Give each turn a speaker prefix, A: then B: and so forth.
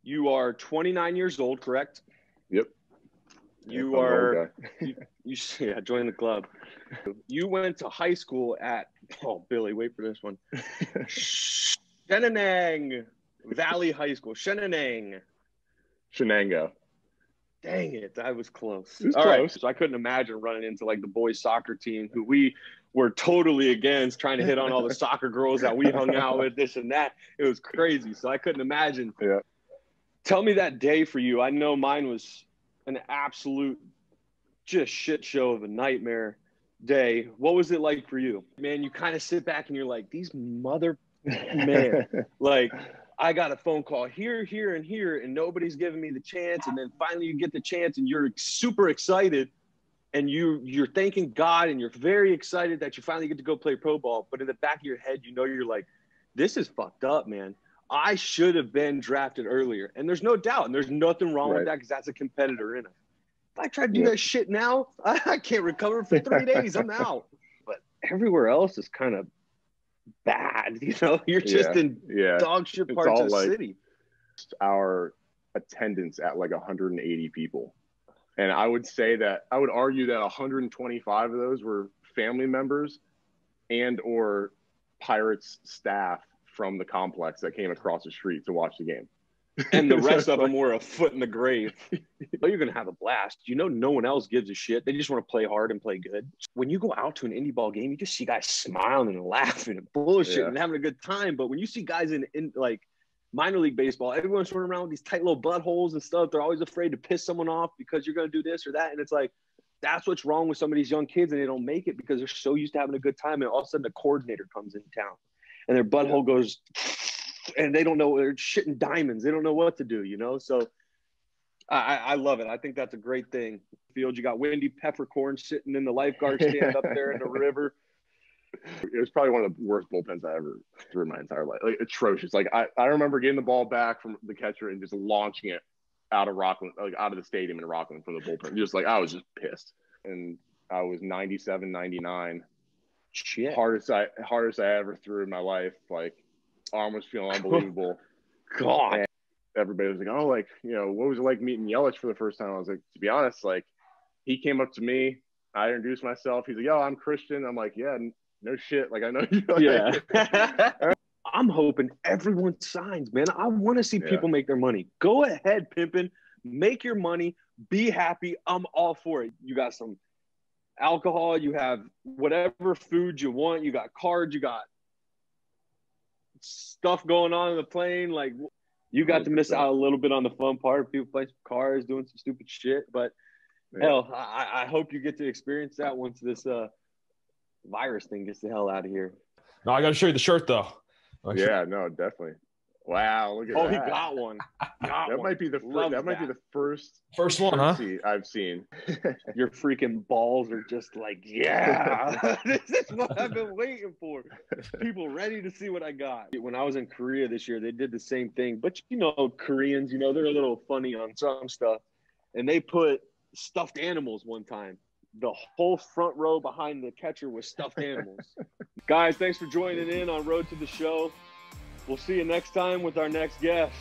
A: You are 29 years old, correct?
B: Yep.
A: You are, yeah, join the club. You went to high school at, Billy, wait for this one. Shenanang Valley High School. Shenanang.
B: Shenango.
A: Dang it, I was close.
B: It was
A: All
B: close.
A: right, so I couldn't imagine running into like the boys soccer team who we were totally against, trying to hit on all the soccer girls that we hung out with, this and that. It was crazy. So I couldn't imagine.
B: Yeah.
A: Tell me that day for you. I know mine was an absolute just shit show of a nightmare day. What was it like for you? Man, you kind of sit back and you're like, these man, like I got a phone call here, here, and here, and nobody's giving me the chance. And then finally you get the chance and you're super excited and you're thanking God and you're very excited that you finally get to go play pro ball. But in the back of your head, you know, you're like, this is fucked up, man. I should have been drafted earlier. And there's no doubt. And there's nothing wrong with that because that's a competitor in it. If I try to do that shit now, I can't recover for 3 days. I'm out. But everywhere else is kind of bad. You know, you're just in dog shit parts of the city.
B: Our attendance at like 180 people. And I would argue that 125 of those were family members and or Pirates staff from the complex that came across the street to watch the game.
A: And the rest of them were a foot in the grave. But you're going to have a blast. You know, no one else gives a shit. They just want to play hard and play good. When you go out to an indie ball game, you just see guys smiling and laughing and bullshit and having a good time. But when you see guys in like minor league baseball, everyone's running around with these tight little buttholes and stuff. They're always afraid to piss someone off because you're going to do this or that. And it's like, that's what's wrong with some of these young kids, and they don't make it because they're so used to having a good time. And all of a sudden, a coordinator comes in town, and their butthole goes, and they don't know, they're shitting diamonds. They don't know what to do, you know? So I love it. I think that's a great thing. Field, you got Wendy Peppercorn sitting in the lifeguard stand up there in the river.
B: It was probably one of the worst bullpens I ever threw in my entire life. Like, atrocious. Like, I remember getting the ball back from the catcher and just launching it out of Rockland, like out of the stadium in Rockland from the bullpen. Just like, I was just pissed. And I was 97, 99.
A: Shit.
B: Hardest I ever threw in my life. Like, arm was feeling unbelievable.
A: God.
B: And everybody was like, oh, like, you know, what was it like meeting Yelich for the first time? I was like, to be honest, like, he came up to me. I introduced myself. He's like, yo, I'm Christian. I'm like, yeah, no shit. Like, I know you.
A: Yeah. I'm hoping everyone signs, man. I want to see people make their money. Go ahead, pimpin'. Make your money. Be happy. I'm all for it. You got some alcohol. You have whatever food you want. You got cards. You got stuff going on in the plane. Like, you got to miss out a little bit on the fun part. People playing some cars, doing some stupid shit. But, hell, I hope you get to experience that once this virus thing gets the hell out of here.
C: No, I got to show you the shirt, though.
B: Yeah, no, definitely. Wow, look at that.
A: Oh, he got one.
B: That might be the
C: first one, huh?
B: I've seen.
A: Your freaking balls are just like, yeah, this is what I've been waiting for. People ready to see what I got. When I was in Korea this year, they did the same thing. But, you know, Koreans, you know, they're a little funny on some stuff. And they put stuffed animals one time. The whole front row behind the catcher was stuffed animals. Guys, thanks for joining in on Road to the Show. We'll see you next time with our next guest.